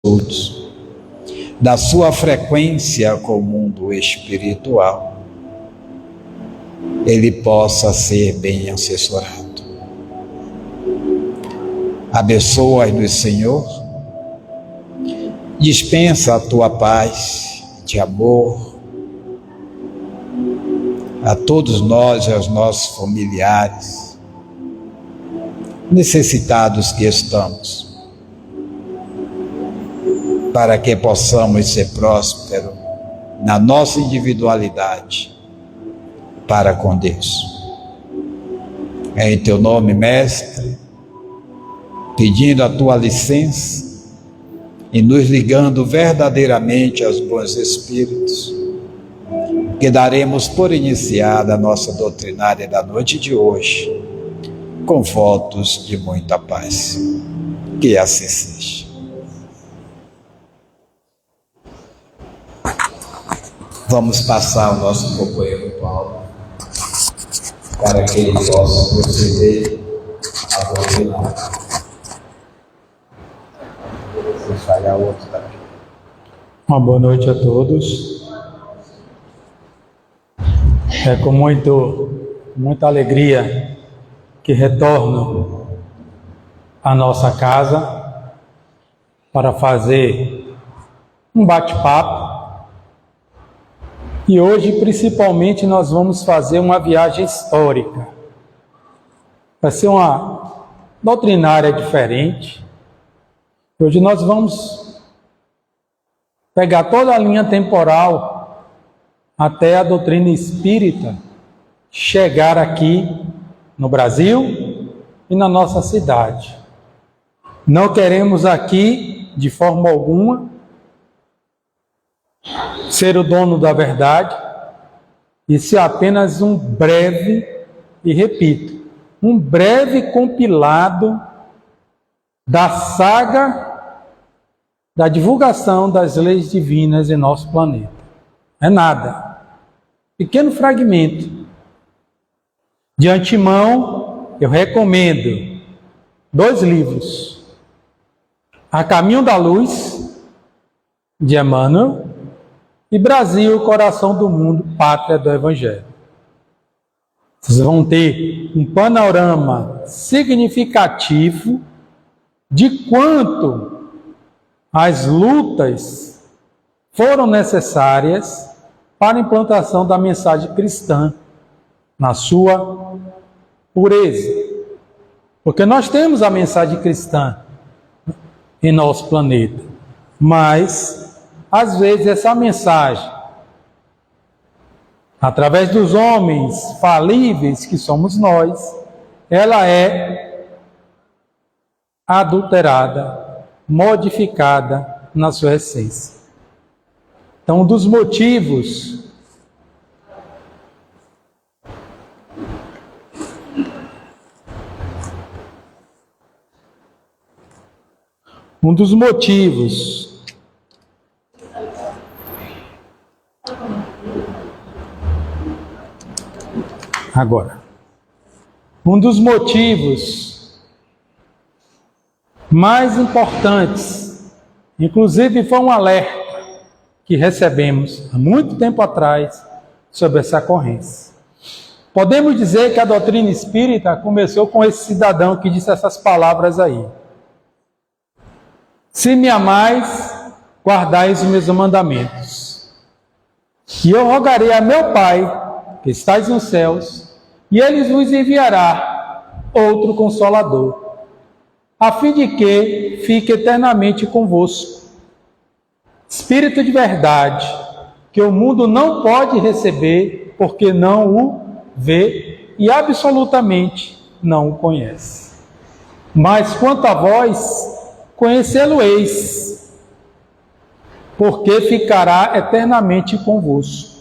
todos, da sua frequência com o mundo espiritual, ele possa ser bem assessorado. Abençoa-nos, Senhor, dispensa a tua paz de amor a todos nós e aos nossos familiares, necessitados que estamos, para que possamos ser prósperos na nossa individualidade para com Deus. É em teu nome, Mestre, pedindo a tua licença e nos ligando verdadeiramente aos bons espíritos, que daremos por iniciada a nossa doutrinária da noite de hoje, com votos de muita paz. Que assim seja. Vamos passar o nosso companheiro Paulo, para que ele possa proceder a doutrinária. Se falhar o outro também. Uma boa noite a todos. É com muita alegria que retorno à nossa casa para fazer um bate-papo. E hoje, principalmente, nós vamos fazer uma viagem histórica. Vai ser uma doutrinária diferente. Hoje nós vamos pegar toda a linha temporal até a doutrina espírita chegar aqui no Brasil e na nossa cidade. Não queremos aqui, de forma alguma, ser o dono da verdade. Isso é apenas um breve, e repito, um breve compilado da saga da divulgação das leis divinas em nosso planeta. É nada. Pequeno fragmento. De antemão, eu recomendo 2 livros. A Caminho da Luz, de Emmanuel, e Brasil, Coração do Mundo, Pátria do Evangelho. Vocês vão ter um panorama significativo de quanto as lutas foram necessárias para a implantação da mensagem cristã na sua pureza. Porque nós temos a mensagem cristã em nosso planeta, mas às vezes essa mensagem, através dos homens falíveis que somos nós, ela é adulterada, modificada na sua essência. Então, um dos motivos mais importantes, inclusive foi um alerta que recebemos há muito tempo atrás sobre essa ocorrência. Podemos dizer que a doutrina espírita começou com esse cidadão que disse essas palavras aí: se me amais, guardais os meus mandamentos. E eu rogarei a meu Pai, que estais nos céus, e ele vos enviará outro Consolador, a fim de que fique eternamente convosco. Espírito de verdade, que o mundo não pode receber, porque não o vê e absolutamente não o conhece. Mas quanto a vós, conhecê-lo-eis, porque ficará eternamente convosco.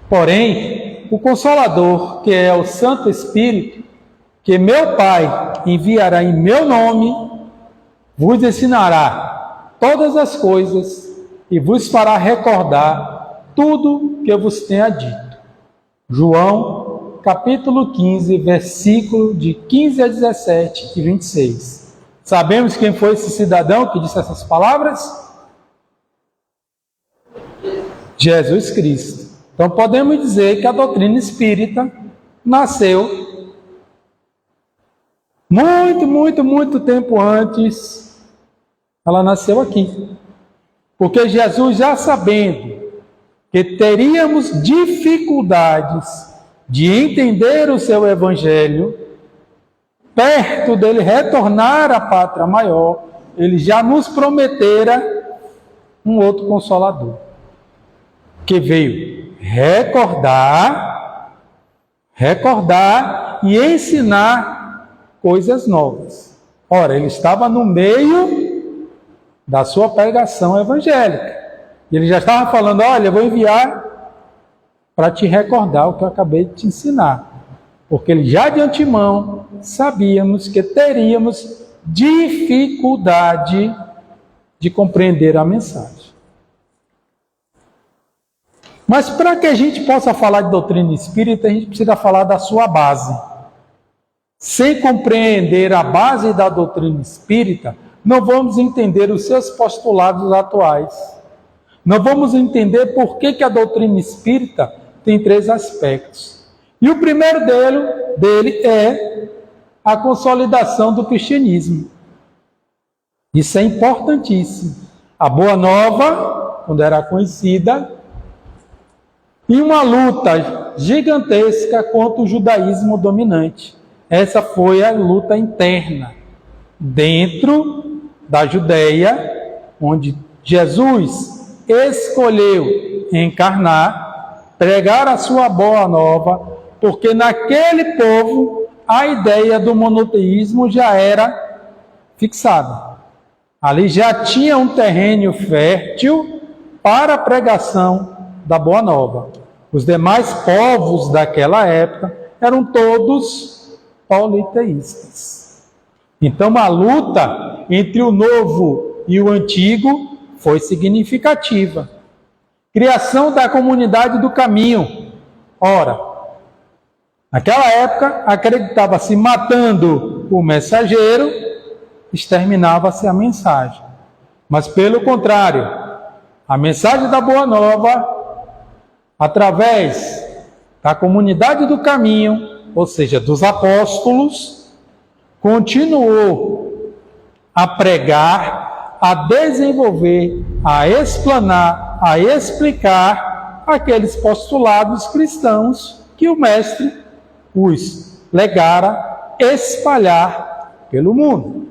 Porém, o Consolador, que é o Santo Espírito, que meu Pai enviará em meu nome, vos ensinará todas as coisas e vos fará recordar tudo que eu vos tenha dito. João, capítulo 15, versículo de 15 a 17 e 26. Sabemos quem foi esse cidadão que disse essas palavras? Jesus Cristo. Então podemos dizer que a doutrina espírita nasceu muito tempo antes. Ela nasceu aqui. Porque Jesus, já sabendo que teríamos dificuldades de entender o seu evangelho, perto dele retornar à pátria maior, ele já nos prometera um outro consolador, que veio recordar e ensinar coisas novas. Ora, ele estava no meio da sua pregação evangélica. E ele já estava falando, olha, eu vou enviar para te recordar o que eu acabei de te ensinar. Porque ele já de antemão sabíamos que teríamos dificuldade de compreender a mensagem. Mas para que a gente possa falar de doutrina espírita, a gente precisa falar da sua base. Sem compreender a base da doutrina espírita, não vamos entender os seus postulados atuais. Não vamos entender por que a doutrina espírita tem 3 aspectos. E o primeiro dele é a consolidação do cristianismo. Isso é importantíssimo. A Boa Nova, quando era conhecida, e uma luta gigantesca contra o judaísmo dominante. Essa foi a luta interna dentro da Judéia, onde Jesus escolheu encarnar, pregar a sua boa nova, porque naquele povo a ideia do monoteísmo já era fixada. Ali já tinha um terreno fértil para a pregação da boa nova. Os demais povos daquela época eram todos politeístas. Então a luta entre o novo e o antigo foi significativa. Criação da comunidade do caminho. Ora, naquela época acreditava-se matando o mensageiro, exterminava-se a mensagem. Mas pelo contrário, a mensagem da Boa Nova, através da comunidade do caminho, ou seja, dos apóstolos, continuou a pregar, a desenvolver, a explanar, a explicar aqueles postulados cristãos que o Mestre os legara espalhar pelo mundo.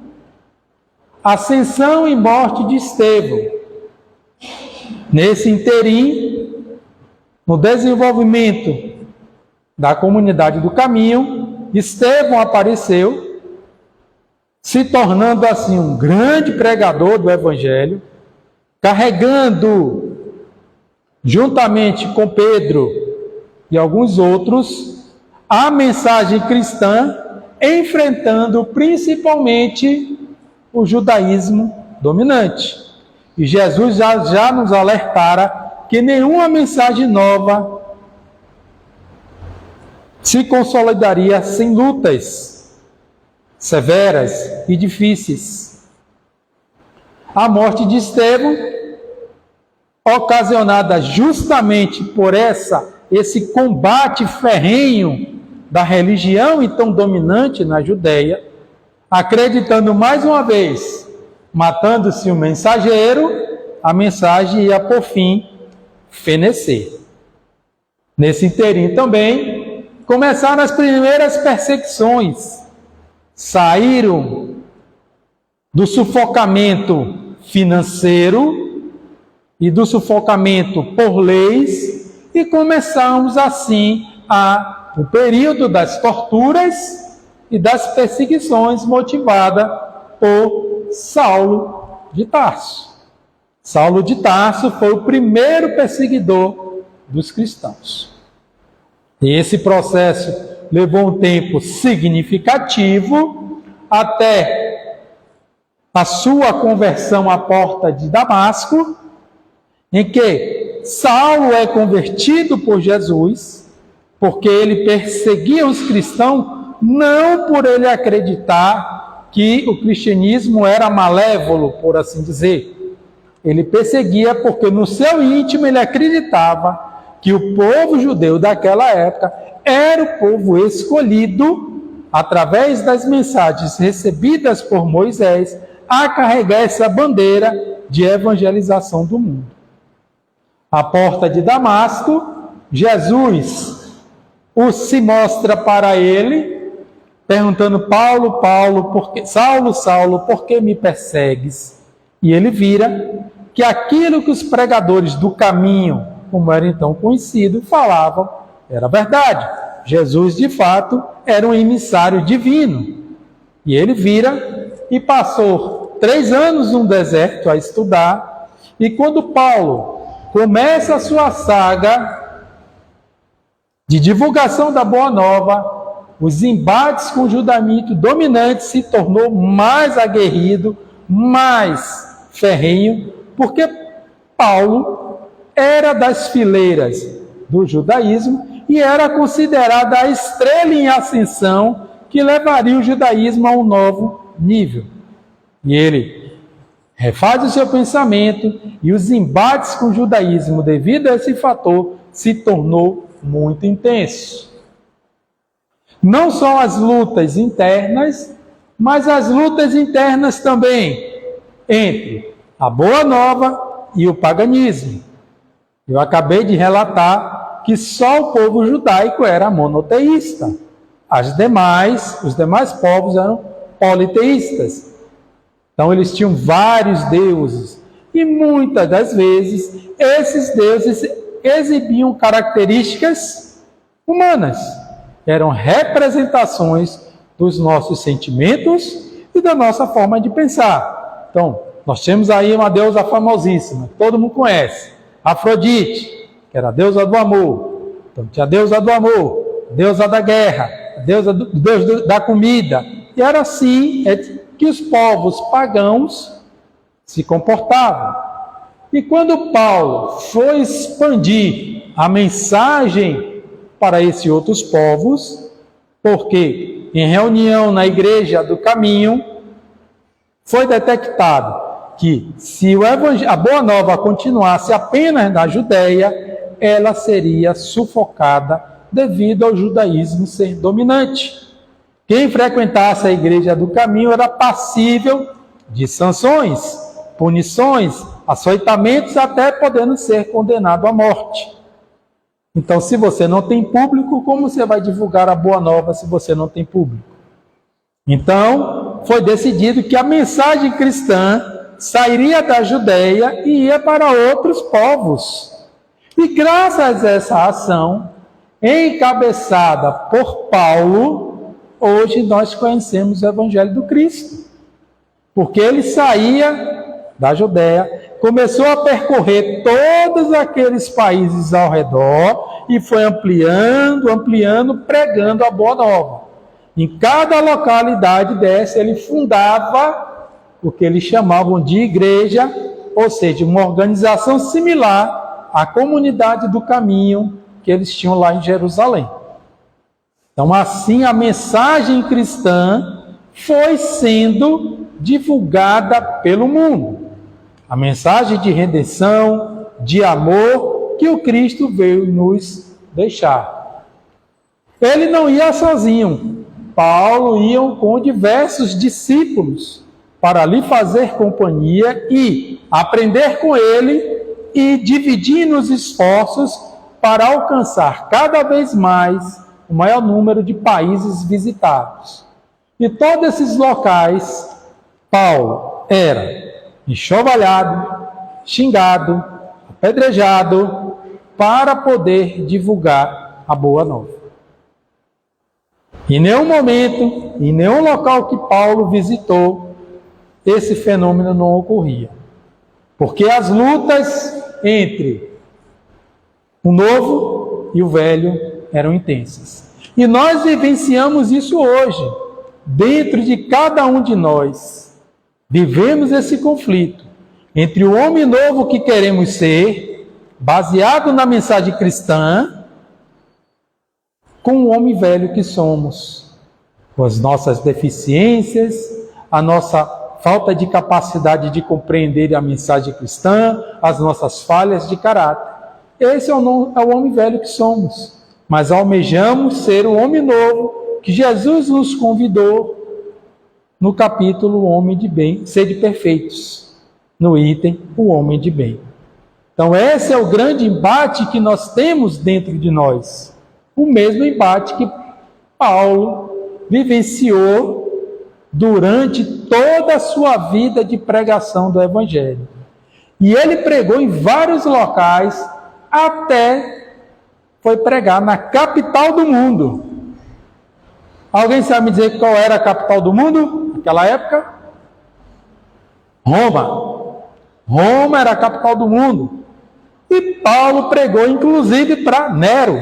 Ascensão e morte de Estevão. Nesse interim, no desenvolvimento da comunidade do caminho, Estevão apareceu, se tornando assim um grande pregador do Evangelho, carregando, juntamente com Pedro e alguns outros, a mensagem cristã, enfrentando principalmente o judaísmo dominante. E Jesus já nos alertara que nenhuma mensagem nova se consolidaria sem lutas severas e difíceis. A morte de Estevão, ocasionada justamente por esse combate ferrenho da religião então dominante na Judéia, acreditando mais uma vez, matando-se o mensageiro, a mensagem ia por fim fenecer. Nesse interim também começaram as primeiras perseguições, saíram do sufocamento financeiro e do sufocamento por leis e começamos assim o período das torturas e das perseguições motivada por Saulo de Tarso. Saulo de Tarso foi o primeiro perseguidor dos cristãos. E esse processo levou um tempo significativo até a sua conversão à porta de Damasco, em que Saulo é convertido por Jesus, porque ele perseguia os cristãos, não por ele acreditar que o cristianismo era malévolo, por assim dizer, ele perseguia porque no seu íntimo ele acreditava que o povo judeu daquela época era o povo escolhido, através das mensagens recebidas por Moisés, a carregar essa bandeira de evangelização do mundo. À porta de Damasco, Jesus se mostra para ele, perguntando: Paulo, Paulo, Saulo, Saulo, por que me persegues? E ele vira que aquilo que os pregadores do caminho, como era então conhecido, falavam, era verdade. Jesus, de fato, era um emissário divino. E ele vira e passou 3 anos no deserto a estudar. E quando Paulo começa a sua saga de divulgação da Boa Nova, os embates com o judaísmo dominante se tornou mais aguerrido, mais ferrenho, porque Paulo era das fileiras do judaísmo e era considerada a estrela em ascensão que levaria o judaísmo a um novo nível. E ele refaz o seu pensamento e os embates com o judaísmo, devido a esse fator, se tornou muito intenso. Não só as lutas internas, mas as lutas internas também entre a Boa Nova e o paganismo. Eu acabei de relatar que só o povo judaico era monoteísta. Os demais povos eram politeístas. Então eles tinham vários deuses. E muitas das vezes esses deuses exibiam características humanas. Eram representações dos nossos sentimentos e da nossa forma de pensar. Então, nós temos aí uma deusa famosíssima, que todo mundo conhece, Afrodite, que era a deusa do amor. Então, tinha a deusa do amor, a deusa da guerra, a deusa Deus da comida. E era assim que os povos pagãos se comportavam. E quando Paulo foi expandir a mensagem para esses outros povos, porque em reunião na igreja do caminho, foi detectado que se a Boa Nova continuasse apenas na Judéia, ela seria sufocada devido ao judaísmo ser dominante. Quem frequentasse a igreja do caminho era passível de sanções, punições, açoitamentos, até podendo ser condenado à morte. Então, se você não tem público, como você vai divulgar a Boa Nova se você não tem público? Então, foi decidido que a mensagem cristã sairia da Judéia e ia para outros povos. E graças a essa ação, encabeçada por Paulo, hoje nós conhecemos o Evangelho do Cristo. Porque ele saía da Judéia, começou a percorrer todos aqueles países ao redor e foi ampliando, pregando a Boa Nova. Em cada localidade dessa, ele fundava o que eles chamavam de igreja, ou seja, uma organização similar à comunidade do caminho que eles tinham lá em Jerusalém. Então, assim, a mensagem cristã foi sendo divulgada pelo mundo. A mensagem de redenção, de amor, que o Cristo veio nos deixar. Ele não ia sozinho. Paulo ia com diversos discípulos para lhe fazer companhia e aprender com ele e dividir nos esforços para alcançar cada vez mais o maior número de países visitados. E todos esses locais, Paulo era enxovalhado, xingado, apedrejado, para poder divulgar a Boa Nova. Em nenhum momento, em nenhum local que Paulo visitou, esse fenômeno não ocorria. Porque as lutas entre o novo e o velho eram intensas. E nós vivenciamos isso hoje. Dentro de cada um de nós, vivemos esse conflito entre o homem novo que queremos ser, baseado na mensagem cristã, com o homem velho que somos, com as nossas deficiências, a nossa falta de capacidade de compreender a mensagem cristã, as nossas falhas de caráter. Esse é o homem velho que somos. Mas almejamos ser o homem novo que Jesus nos convidou no capítulo Homem de Bem, sede perfeitos, no item o homem de bem. Então esse é o grande embate que nós temos dentro de nós. O mesmo embate que Paulo vivenciou durante toda a sua vida de pregação do Evangelho. E ele pregou em vários locais, até foi pregar na capital do mundo. Alguém sabe me dizer qual era a capital do mundo naquela época? Roma. Roma era a capital do mundo. E Paulo pregou inclusive para Nero.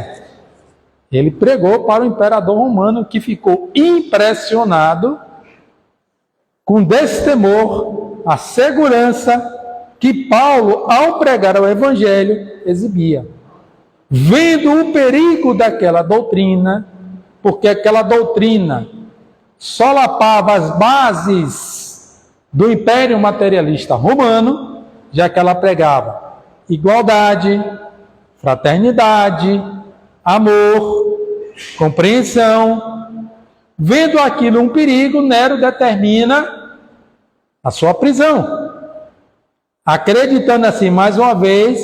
Ele pregou para o imperador romano, que ficou impressionado com destemor a segurança que Paulo, ao pregar o Evangelho, exibia. Vendo o perigo daquela doutrina, porque aquela doutrina solapava as bases do Império Materialista Romano, já que ela pregava igualdade, fraternidade, amor, compreensão. Vendo aquilo um perigo, Nero determina a sua prisão, acreditando assim, mais uma vez,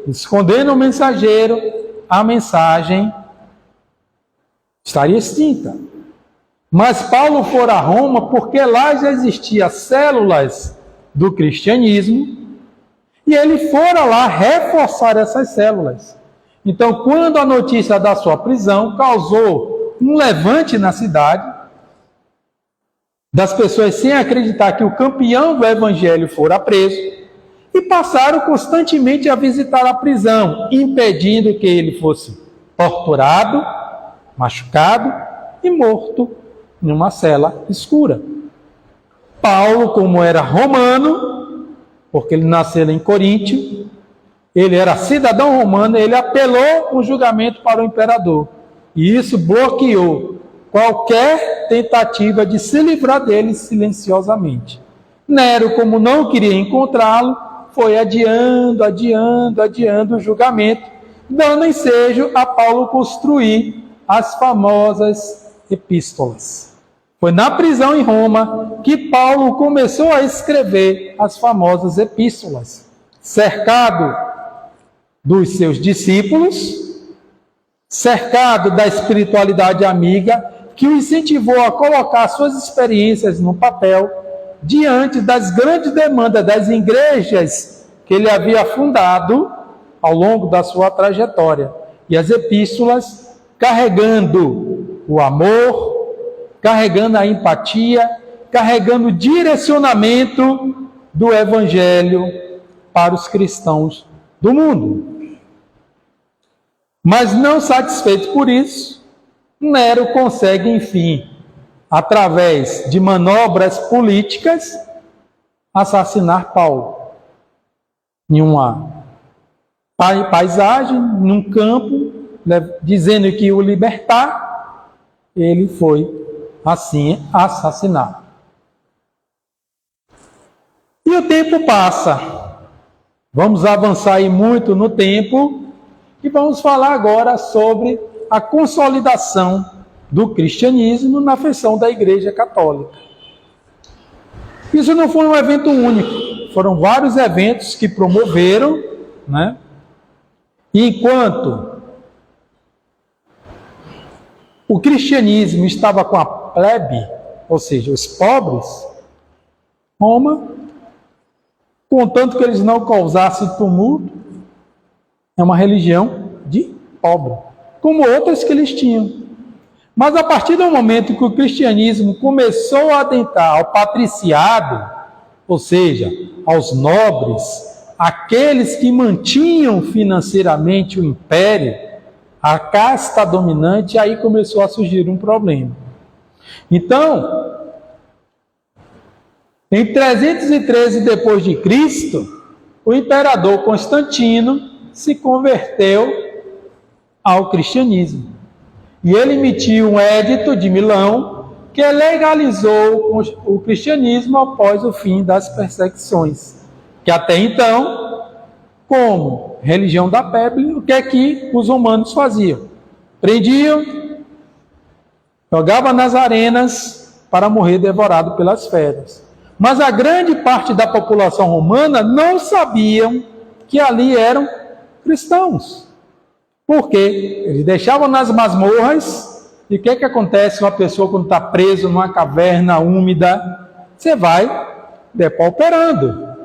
escondendo o mensageiro, a mensagem estaria extinta. Mas Paulo foi a Roma porque lá já existiam células do cristianismo e ele fora lá reforçar essas células. Então, quando a notícia da sua prisão causou um levante na cidade, das pessoas sem acreditar que o campeão do evangelho fora preso, e passaram constantemente a visitar a prisão, impedindo que ele fosse torturado, machucado e morto em uma cela escura. Paulo, como era romano, porque ele nasceu em Coríntio, ele era cidadão romano, ele apelou o julgamento para o imperador. E isso bloqueou qualquer tentativa de se livrar dele silenciosamente. Nero, como não queria encontrá-lo, foi adiando o julgamento, dando ensejo a Paulo construir as famosas epístolas. Foi na prisão em Roma que Paulo começou a escrever as famosas epístolas, cercado dos seus discípulos, cercado da espiritualidade amiga, que o incentivou a colocar suas experiências no papel, diante das grandes demandas das igrejas que ele havia fundado ao longo da sua trajetória. E as epístolas carregando o amor, carregando a empatia, carregando o direcionamento do Evangelho para os cristãos do mundo. Mas não satisfeito por isso, Nero consegue, enfim, através de manobras políticas, assassinar Paulo. Em uma paisagem, num campo, dizendo que ia o libertar, ele foi, assim, assassinado. E o tempo passa. Vamos avançar aí muito no tempo e vamos falar agora sobre a consolidação do cristianismo na feição da Igreja Católica. Isso não foi um evento único, foram vários eventos que promoveram, né? E enquanto o cristianismo estava com a plebe, ou seja, os pobres, Roma, contanto que eles não causassem tumulto, é uma religião de pobre, como outras que eles tinham. Mas a partir do momento que o cristianismo começou a adentrar ao patriciado, ou seja, aos nobres, aqueles que mantinham financeiramente o império, a casta dominante, aí começou a surgir um problema. Então, em 313 depois de Cristo, o imperador Constantino se converteu ao cristianismo. E ele emitiu um edito de Milão, que legalizou o cristianismo após o fim das perseguições. Que até então, como religião da febre, o que é que os romanos faziam? Prendiam, jogavam nas arenas para morrer devorado pelas feras. Mas a grande parte da população romana não sabiam que ali eram cristãos. Por quê? Eles deixavam nas masmorras. E o que é que acontece uma pessoa quando está preso numa caverna úmida? Você vai depauperando.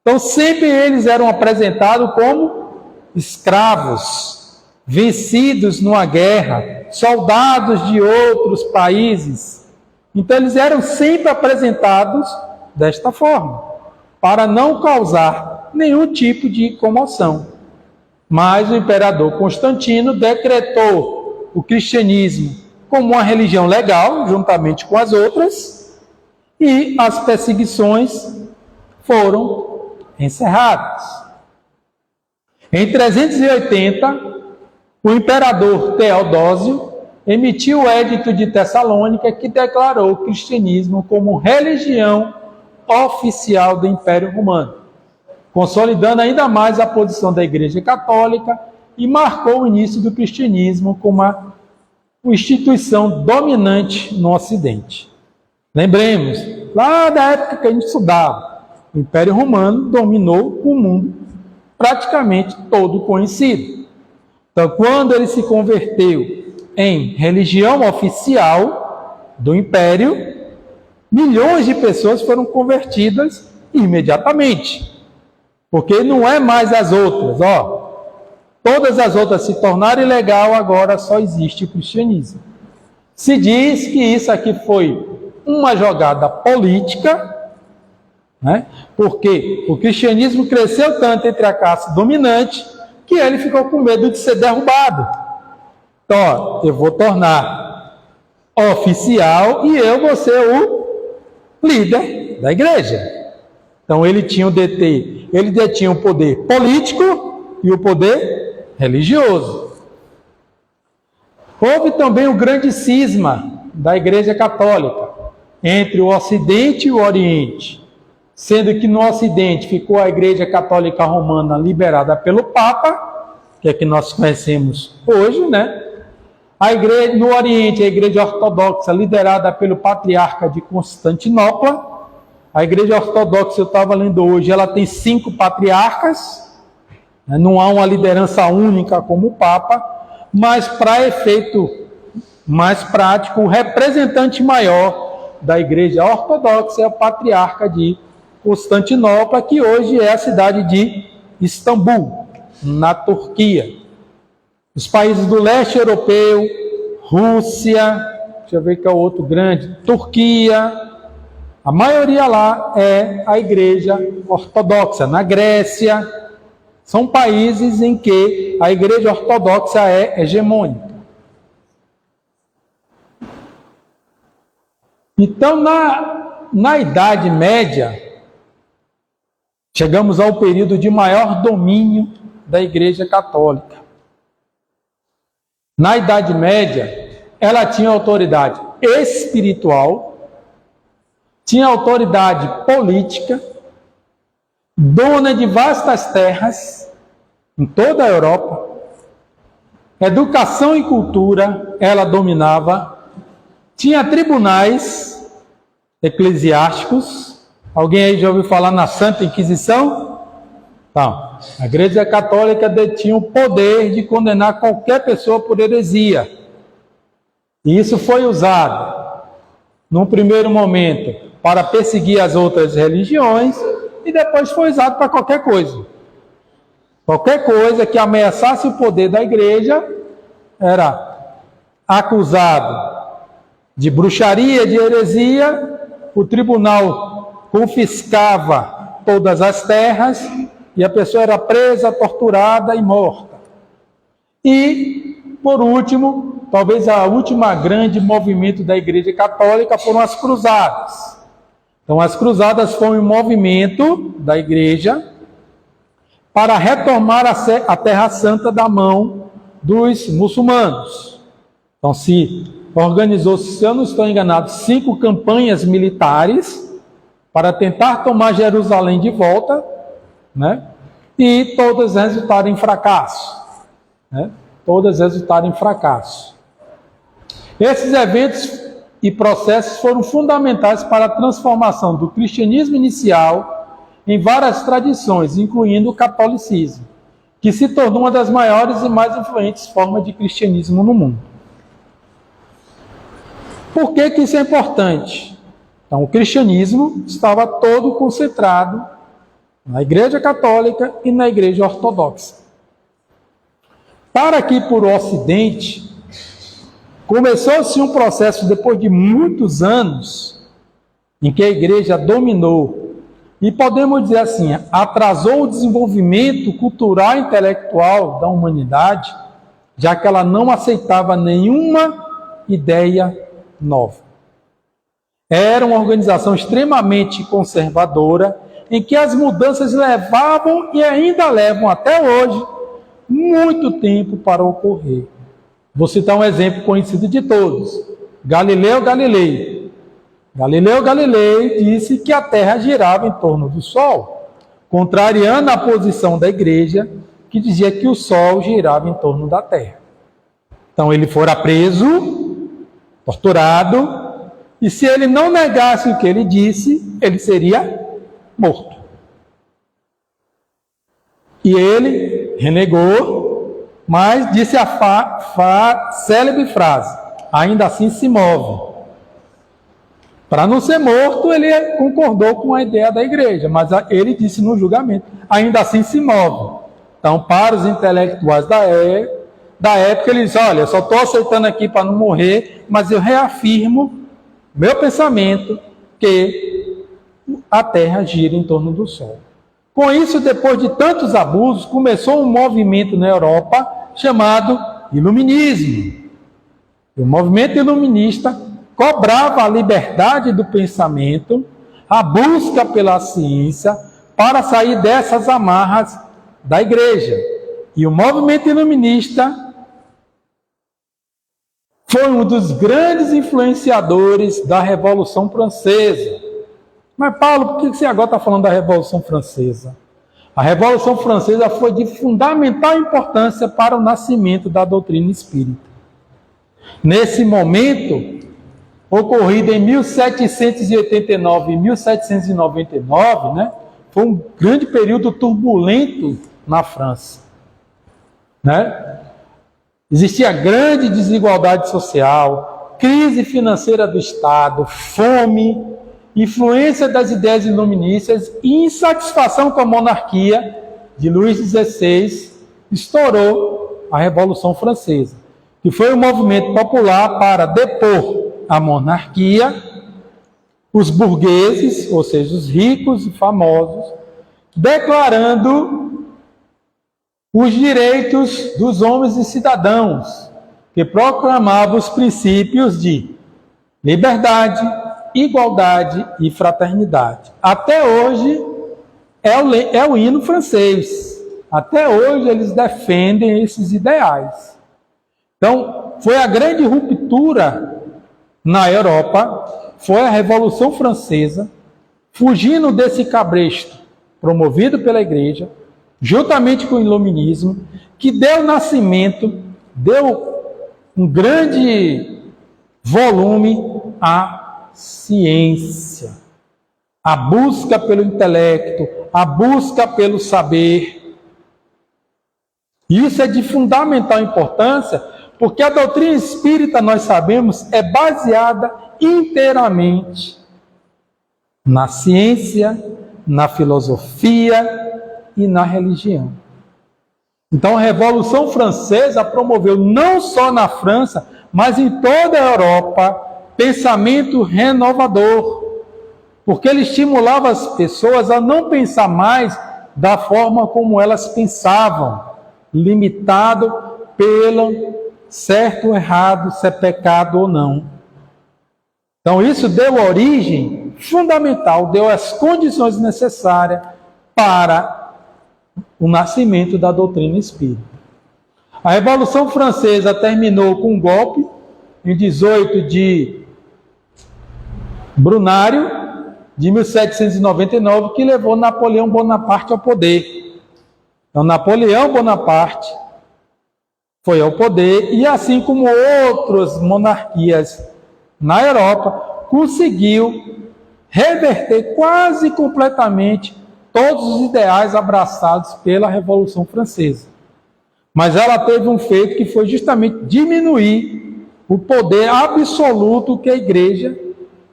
Então sempre eles eram apresentados como escravos, vencidos numa guerra, soldados de outros países. Então eles eram sempre apresentados desta forma, para não causar nenhum tipo de comoção. Mas o imperador Constantino decretou o cristianismo como uma religião legal, juntamente com as outras, e as perseguições foram encerradas. Em 380, o imperador Teodósio emitiu o Edito de Tessalônica, que declarou o cristianismo como religião oficial do Império Romano, consolidando ainda mais a posição da Igreja Católica e marcou o início do cristianismo como uma instituição dominante no Ocidente. Lembremos, lá da época que a gente estudava, o Império Romano dominou o mundo praticamente todo conhecido. Então, quando ele se converteu em religião oficial do Império, milhões de pessoas foram convertidas imediatamente. Porque não é mais as outras, todas as outras se tornaram ilegal, agora só existe o cristianismo. Se diz que isso aqui foi uma jogada política, né? Porque o cristianismo cresceu tanto entre a classe dominante que ele ficou com medo de ser derrubado. Então, eu vou tornar oficial e eu vou ser o líder da igreja. Então ele detinha o poder político e o poder religioso. Houve também o grande cisma da Igreja Católica entre o Ocidente e o Oriente, sendo que no Ocidente ficou a Igreja Católica Romana liberada pelo Papa, que é que nós conhecemos hoje, né? No Oriente, a Igreja Ortodoxa, liderada pelo Patriarca de Constantinopla. A Igreja Ortodoxa, eu estava lendo hoje, ela tem 5 patriarcas, né? Não há uma liderança única como o Papa, mas para efeito mais prático, o representante maior da Igreja Ortodoxa é o Patriarca de Constantinopla, que hoje é a cidade de Istambul, na Turquia. Os países do leste europeu, Rússia, deixa eu ver que é o outro grande, Turquia, a maioria lá é a Igreja Ortodoxa. Na Grécia, são países em que a Igreja Ortodoxa é hegemônica. Então, na Idade Média, chegamos ao período de maior domínio da Igreja Católica. Na Idade Média, ela tinha autoridade espiritual, tinha autoridade política, dona de vastas terras em toda a Europa, educação e cultura ela dominava, tinha tribunais eclesiásticos. Alguém aí já ouviu falar na Santa Inquisição? Então, a Igreja Católica detinha o poder de condenar qualquer pessoa por heresia. E isso foi usado, num primeiro momento, para perseguir as outras religiões, e depois foi usado para qualquer coisa. Qualquer coisa que ameaçasse o poder da igreja era acusado de bruxaria, de heresia. O tribunal confiscava todas as terras e a pessoa era presa, torturada e morta. E, por último, talvez a última grande movimento da Igreja Católica foram as cruzadas. Então, as cruzadas foram um movimento da Igreja para retomar a Terra Santa da mão dos muçulmanos. Então, se organizou, se eu não estou enganado, 5 campanhas militares para tentar tomar Jerusalém de volta, né? E todas resultaram em fracasso, né? Todas resultaram em fracasso. Esses eventos e processos foram fundamentais para a transformação do cristianismo inicial em várias tradições, incluindo o catolicismo, que se tornou uma das maiores e mais influentes formas de cristianismo no mundo. Por que isso é importante? Então, o cristianismo estava todo concentrado na Igreja Católica e na Igreja Ortodoxa. Para aqui por Ocidente, começou-se um processo, depois de muitos anos, em que a Igreja dominou, e podemos dizer assim, atrasou o desenvolvimento cultural e intelectual da humanidade, já que ela não aceitava nenhuma ideia nova. Era uma organização extremamente conservadora, em que as mudanças levavam e ainda levam até hoje muito tempo para ocorrer. Vou citar um exemplo conhecido de todos. Galileu Galilei. Galileu Galilei disse que a Terra girava em torno do Sol, contrariando a posição da Igreja, que dizia que o Sol girava em torno da Terra. Então ele fora preso, torturado, e se ele não negasse o que ele disse, ele seria morto. E ele renegou, mas disse a célebre frase: ainda assim se move. Para não ser morto, ele concordou com a ideia da igreja, mas ele disse no julgamento: ainda assim se move. Então, para os intelectuais da época, ele disse: olha, eu só estou aceitando aqui para não morrer, mas eu reafirmo meu pensamento que a Terra gira em torno do Sol. Com isso, depois de tantos abusos, começou um movimento na Europa chamado Iluminismo. O movimento iluminista cobrava a liberdade do pensamento, a busca pela ciência, para sair dessas amarras da igreja. E o movimento iluminista foi um dos grandes influenciadores da Revolução Francesa. Mas, Paulo, por que você agora está falando da Revolução Francesa? A Revolução Francesa foi de fundamental importância para o nascimento da doutrina espírita. Nesse momento, ocorrido em 1789 e 1799, né, foi um grande período turbulento na França. Né? Existia grande desigualdade social, crise financeira do Estado, fome, influência das ideias iluministas e insatisfação com a monarquia de Luís XVI, estourou a Revolução Francesa, que foi um movimento popular para depor a monarquia, os burgueses, ou seja, os ricos e famosos, declarando os direitos dos homens e cidadãos, que proclamavam os princípios de liberdade, igualdade e fraternidade. Até hoje é o hino francês. Até hoje eles defendem esses ideais. Então, foi a grande ruptura na Europa, foi a Revolução Francesa, fugindo desse cabresto promovido pela Igreja, juntamente com o Iluminismo, que deu nascimento, deu um grande volume à ciência, a busca pelo intelecto, a busca pelo saber. Isso é de fundamental importância, porque a doutrina espírita, nós sabemos, é baseada inteiramente na ciência, na filosofia e na religião. Então, a Revolução Francesa promoveu não só na França, mas em toda a Europa, pensamento renovador, porque ele estimulava as pessoas a não pensar mais da forma como elas pensavam, limitado pelo certo ou errado, se é pecado ou não. Então isso deu origem fundamental, deu as condições necessárias para o nascimento da doutrina espírita. A Revolução Francesa terminou com um golpe em 18 de Brumário, de 1799, que levou Napoleão Bonaparte ao poder. Então, Napoleão Bonaparte foi ao poder e, assim como outras monarquias na Europa, conseguiu reverter quase completamente todos os ideais abraçados pela Revolução Francesa. Mas ela teve um feito que foi justamente diminuir o poder absoluto que a Igreja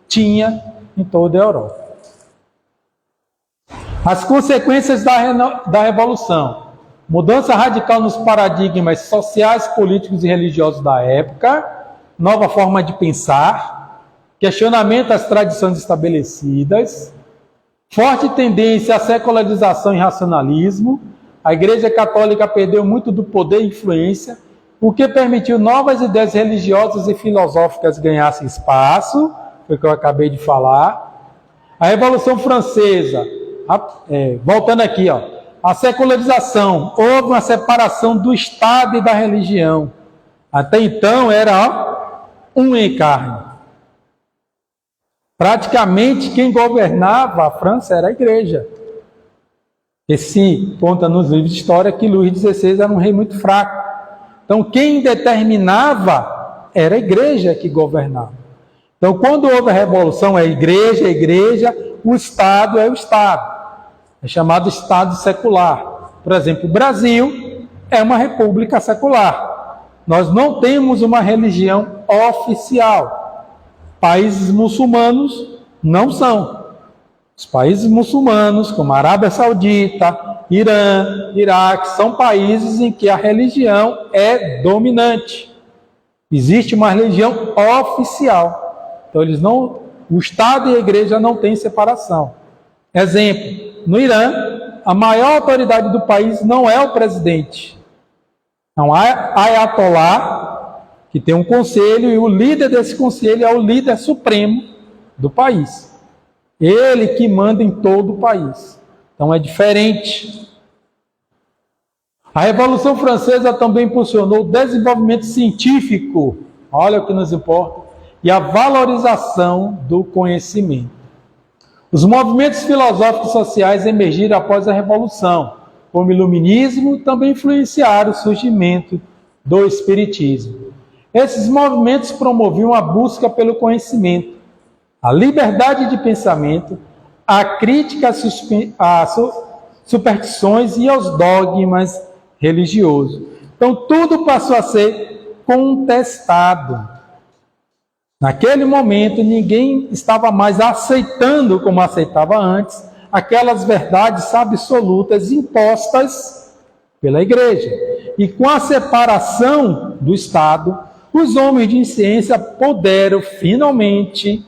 tinha em toda a Europa. As consequências da Revolução: mudança radical nos paradigmas sociais, políticos e religiosos da época, nova forma de pensar, questionamento às tradições estabelecidas, forte tendência à secularização e racionalismo. A Igreja Católica perdeu muito do poder e influência, o que permitiu novas ideias religiosas e filosóficas ganhassem espaço, foi o que eu acabei de falar. A Revolução Francesa, voltando aqui, a secularização, houve uma separação do Estado e da religião. Até então era um encarne. Praticamente quem governava a França era a Igreja. Esse conta nos livros de história que Luís XVI era um rei muito fraco. Então quem determinava era a Igreja que governava. Então quando houve a Revolução, é a Igreja, o Estado é o Estado. É chamado Estado secular. Por exemplo, o Brasil é uma república secular. Nós não temos uma religião oficial. Países muçulmanos não são. Os países muçulmanos, como a Arábia Saudita, Irã, Iraque, são países em que a religião é dominante. Existe uma religião oficial. Então, o Estado e a Igreja não têm separação. Exemplo, no Irã, a maior autoridade do país não é o presidente. Então, há Ayatollah, que tem um conselho, e o líder desse conselho é o líder supremo do país. Ele que manda em todo o país. Então é diferente. A Revolução Francesa também impulsionou o desenvolvimento científico, olha o que nos importa, e a valorização do conhecimento. Os movimentos filosóficos sociais emergiram após a Revolução, como o Iluminismo, também influenciaram o surgimento do Espiritismo. Esses movimentos promoviam a busca pelo conhecimento, a liberdade de pensamento, a crítica às superstições e aos dogmas religiosos. Então, tudo passou a ser contestado. Naquele momento, ninguém estava mais aceitando, como aceitava antes, aquelas verdades absolutas impostas pela Igreja. E com a separação do Estado, os homens de ciência puderam, finalmente,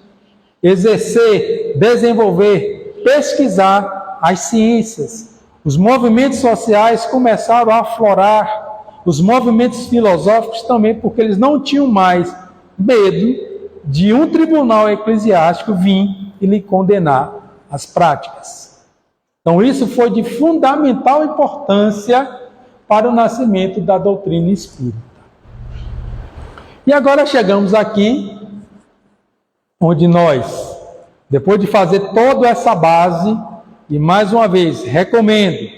exercer, desenvolver, pesquisar as ciências. Os movimentos sociais começaram a aflorar, os movimentos filosóficos também, porque eles não tinham mais medo de um tribunal eclesiástico vir e lhe condenar as práticas. Então isso foi de fundamental importância para o nascimento da doutrina espírita. E agora chegamos aqui, onde nós, depois de fazer toda essa base, e mais uma vez, recomendo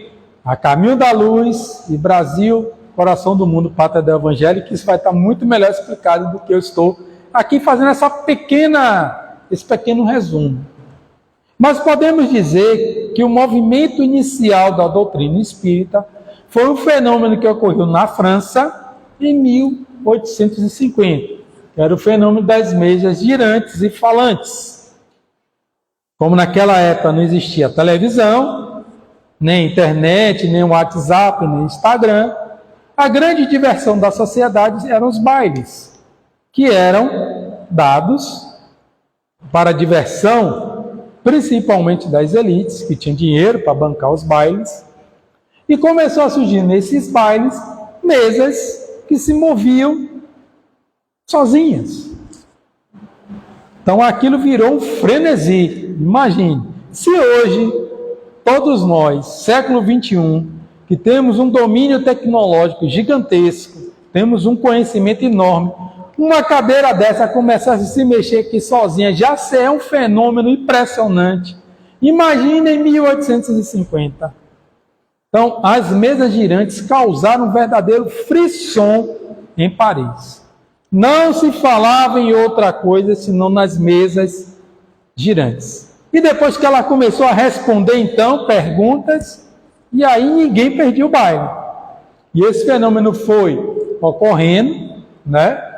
A Caminho da Luz e Brasil, Coração do Mundo, Pátria do Evangelho, que isso vai estar muito melhor explicado do que eu estou aqui fazendo esse pequeno resumo. Mas podemos dizer que o movimento inicial da doutrina espírita foi um fenômeno que ocorreu na França em 1850. Era o fenômeno das mesas girantes e falantes. Como naquela época não existia televisão, nem internet, nem WhatsApp, nem Instagram, a grande diversão da sociedade eram os bailes, que eram dados para a diversão, principalmente das elites, que tinham dinheiro para bancar os bailes. E começou a surgir nesses bailes mesas que se moviam sozinhas. Então aquilo virou um frenesi. Imagine, se hoje, todos nós, século XXI, que temos um domínio tecnológico gigantesco, temos um conhecimento enorme, uma cadeira dessa começasse a se mexer aqui sozinha, já é um fenômeno impressionante. Imagina em 1850. Então, as mesas girantes causaram um verdadeiro frisson em Paris. Não se falava em outra coisa senão nas mesas girantes. E depois que ela começou a responder, então, perguntas, e aí ninguém perdia o baile. E esse fenômeno foi ocorrendo, né?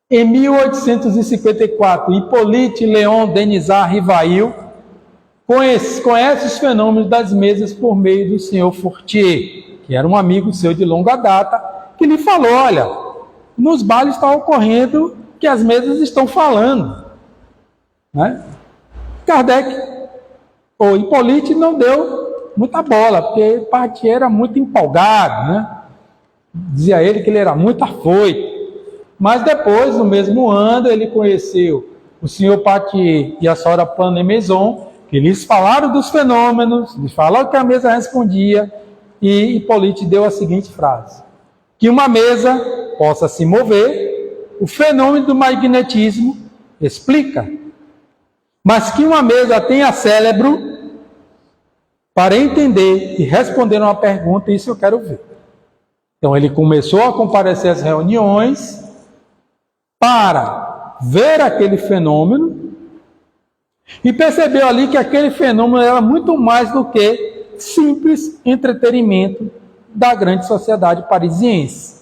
Em 1854, Hippolyte Léon Denisard Rivail conhece os fenômenos das mesas por meio do senhor Fortier, que era um amigo seu de longa data, que lhe falou, olha, nos bailes está ocorrendo que as mesas estão falando. Né? Kardec, ou Hippolyte, não deu muita bola, porque Fortier era muito empolgado, né? Dizia ele que ele era muito afoito. Mas depois, no mesmo ano, ele conheceu o senhor Patier e a senhora Panet-Maison, que lhes falaram dos fenômenos, lhes falaram que a mesa respondia, e Hippolyte deu a seguinte frase: que uma mesa possa se mover, o fenômeno do magnetismo explica, mas que uma mesa tenha cérebro para entender e responder uma pergunta, isso eu quero ver. Então ele começou a comparecer às reuniões para ver aquele fenômeno e percebeu ali que aquele fenômeno era muito mais do que simples entretenimento da grande sociedade parisiense.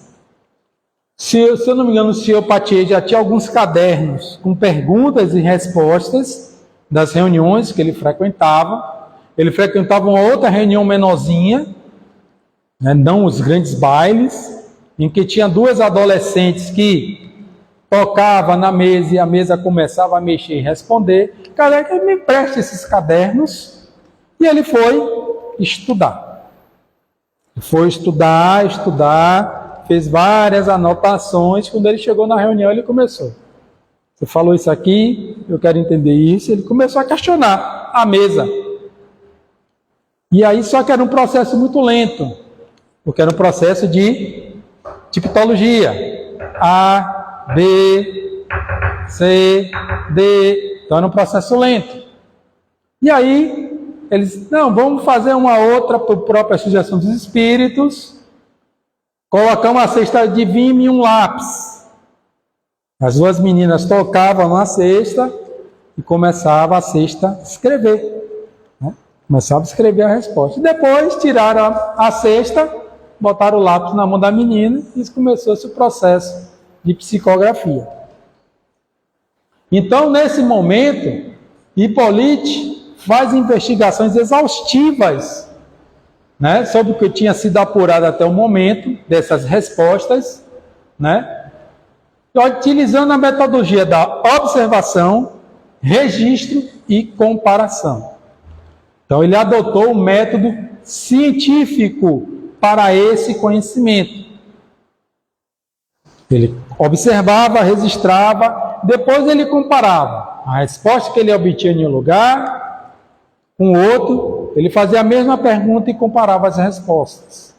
Se eu não me engano, o senhor Patier já tinha alguns cadernos com perguntas e respostas das reuniões que ele frequentava. Ele frequentava uma outra reunião menorzinha, né, não os grandes bailes, em que tinha duas adolescentes que tocava na mesa e a mesa começava a mexer e responder. Kardec me empresta esses cadernos, e ele foi estudar. Foi estudar, fez várias anotações. Quando ele chegou na reunião, ele começou. Você falou isso aqui, eu quero entender isso. Ele começou a questionar a mesa. E aí, só que era um processo muito lento, porque era um processo de tipologia. A, B, C, D. Então era um processo lento. E aí, eles, não, vamos fazer uma outra por própria sugestão dos espíritos. Colocamos uma cesta de vime e um lápis. As duas meninas tocavam na cesta e começava a cesta a escrever. Né? Começava a escrever a resposta. E depois tiraram a cesta, botaram o lápis na mão da menina e começou esse processo de psicografia. Então, nesse momento, Hippolyte faz investigações exaustivas, né, sobre o que tinha sido apurado até o momento, dessas respostas, né, utilizando a metodologia da observação, registro e comparação. Então, ele adotou o método científico para esse conhecimento. Ele observava, registrava, depois ele comparava a resposta que ele obtinha em um lugar com o outro, ele fazia a mesma pergunta e comparava as respostas.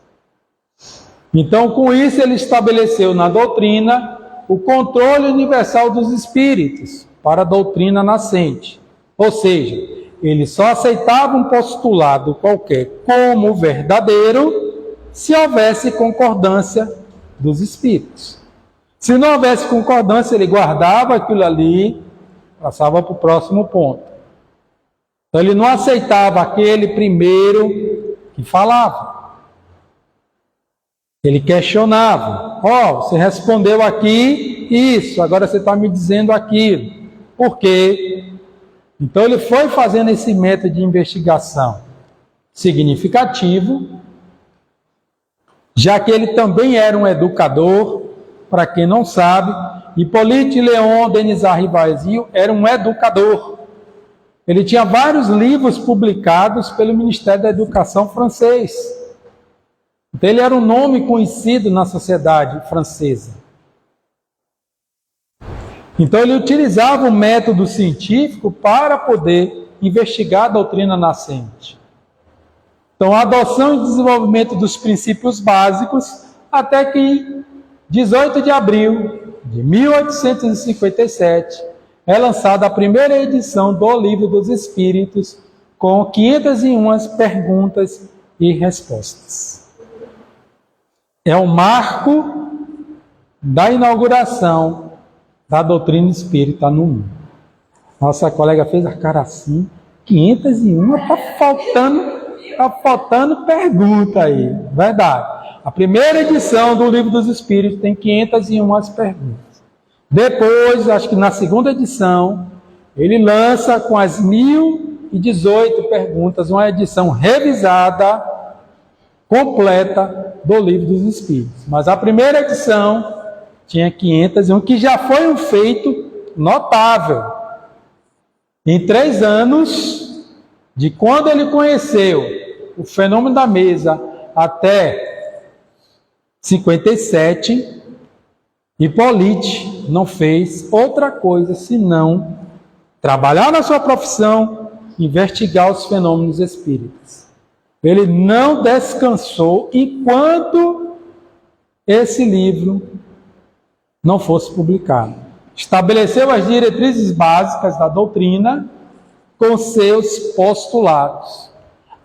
Então, com isso, ele estabeleceu na doutrina o controle universal dos espíritos para a doutrina nascente. Ou seja, ele só aceitava um postulado qualquer como verdadeiro se houvesse concordância dos espíritos. Se não houvesse concordância, ele guardava aquilo ali, passava para o próximo ponto. Então ele não aceitava aquele primeiro que falava. Ele questionava. Você respondeu aqui isso, agora você está me dizendo aquilo. Por quê? Então ele foi fazendo esse método de investigação significativo, já que ele também era um educador. Para quem não sabe, Hippolyte Léon Denisard Rivail era um educador. Ele tinha vários livros publicados pelo Ministério da Educação francês. Então ele era um nome conhecido na sociedade francesa. Então ele utilizava o método científico para poder investigar a doutrina nascente. Então a adoção e desenvolvimento dos princípios básicos, até que 18 de abril de 1857, é lançada a primeira edição do Livro dos Espíritos, com 501 perguntas e respostas. É o marco da inauguração da doutrina espírita no mundo. Nossa colega fez a cara assim, 501, está faltando pergunta aí, verdade. A primeira edição do Livro dos Espíritos tem 501 perguntas. Depois, acho que na segunda edição, ele lança com as 1018 perguntas, uma edição revisada, completa do Livro dos Espíritos. Mas a primeira edição tinha 501, que já foi um feito notável. Em 3 anos, de quando ele conheceu o fenômeno da mesa até 57, Hipólite não fez outra coisa senão trabalhar na sua profissão, investigar os fenômenos espíritas. Ele não descansou enquanto esse livro não fosse publicado. Estabeleceu as diretrizes básicas da doutrina com seus postulados.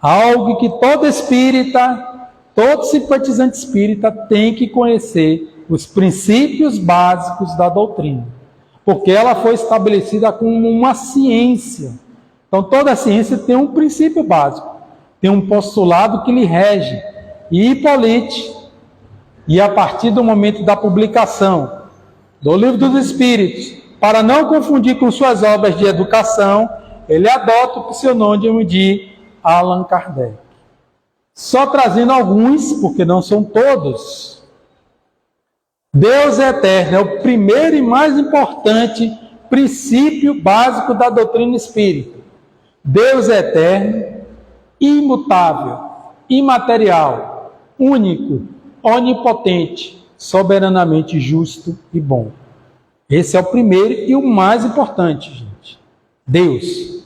Algo que todo espírita, todo simpatizante espírita tem que conhecer, os princípios básicos da doutrina. Porque ela foi estabelecida como uma ciência. Então toda ciência tem um princípio básico, tem um postulado que lhe rege. E Hipólite, e a partir do momento da publicação do Livro dos Espíritos, para não confundir com suas obras de educação, ele adota o pseudônimo de Allan Kardec. Só trazendo alguns, porque não são todos. Deus é eterno, é o primeiro e mais importante princípio básico da doutrina espírita. Deus é eterno, imutável, imaterial, único, onipotente, soberanamente justo e bom. Esse é o primeiro e o mais importante, gente. Deus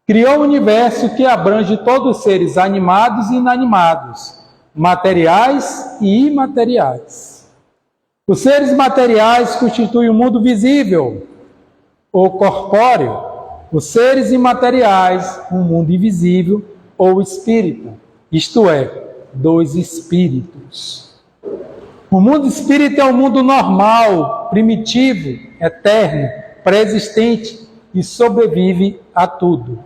criou o universo que abrange todos os seres animados e inanimados, materiais e imateriais. Os seres materiais constituem o mundo visível ou corpóreo. Os seres imateriais, um mundo invisível ou espírita, isto é, 2 espíritos. O mundo espírita é um mundo normal, primitivo, eterno, pré-existente e sobrevive a tudo.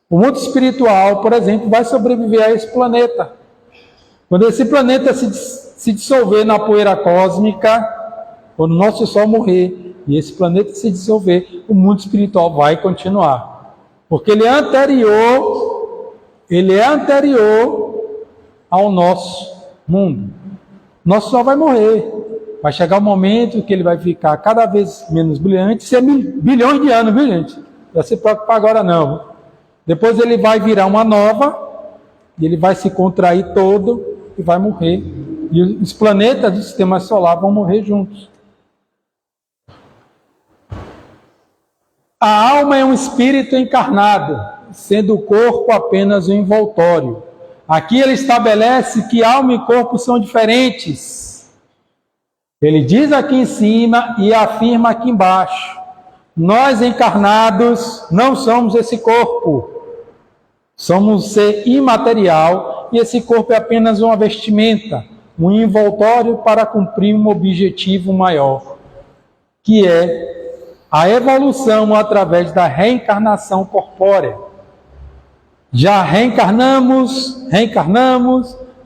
O mundo espiritual, por exemplo, vai sobreviver a esse planeta. Quando esse planeta se dissolver na poeira cósmica, quando o nosso Sol morrer e esse planeta se dissolver, o mundo espiritual vai continuar. Porque ele é anterior ao nosso mundo. Nosso Sol vai morrer. Vai chegar um momento que ele vai ficar cada vez menos brilhante. Isso é bilhões de anos, viu, gente? Não vai se preocupar agora, não. Depois ele vai virar uma nova, e ele vai se contrair todo e vai morrer. E os planetas do sistema solar vão morrer juntos. A alma é um espírito encarnado, sendo o corpo apenas um envoltório. Aqui ele estabelece que alma e corpo são diferentes. Ele diz aqui em cima e afirma aqui embaixo. Nós encarnados não somos esse corpo. Somos um ser imaterial e esse corpo é apenas uma vestimenta, um envoltório para cumprir um objetivo maior, que é a evolução através da reencarnação corpórea. Já reencarnamos,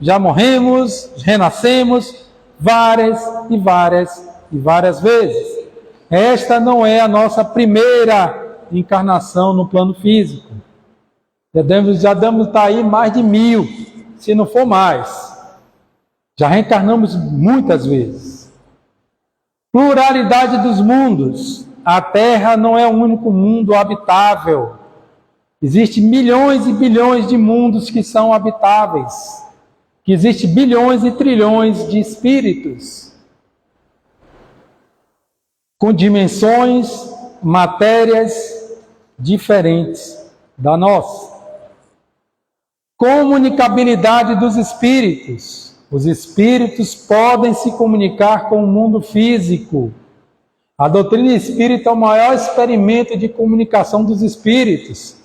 já morremos, renascemos várias e várias vezes. Esta não é a nossa primeira encarnação no plano físico. Já damos aí mais de 1000, se não for mais. Já reencarnamos muitas vezes. Pluralidade dos mundos. A Terra não é o único mundo habitável. Existem milhões e bilhões de mundos que são habitáveis. Que existem bilhões e trilhões de espíritos. Com dimensões, matérias diferentes da nossa. Comunicabilidade dos espíritos. os espíritos podem se comunicar com o mundo físico. A doutrina espírita é o maior experimento de comunicação dos espíritos,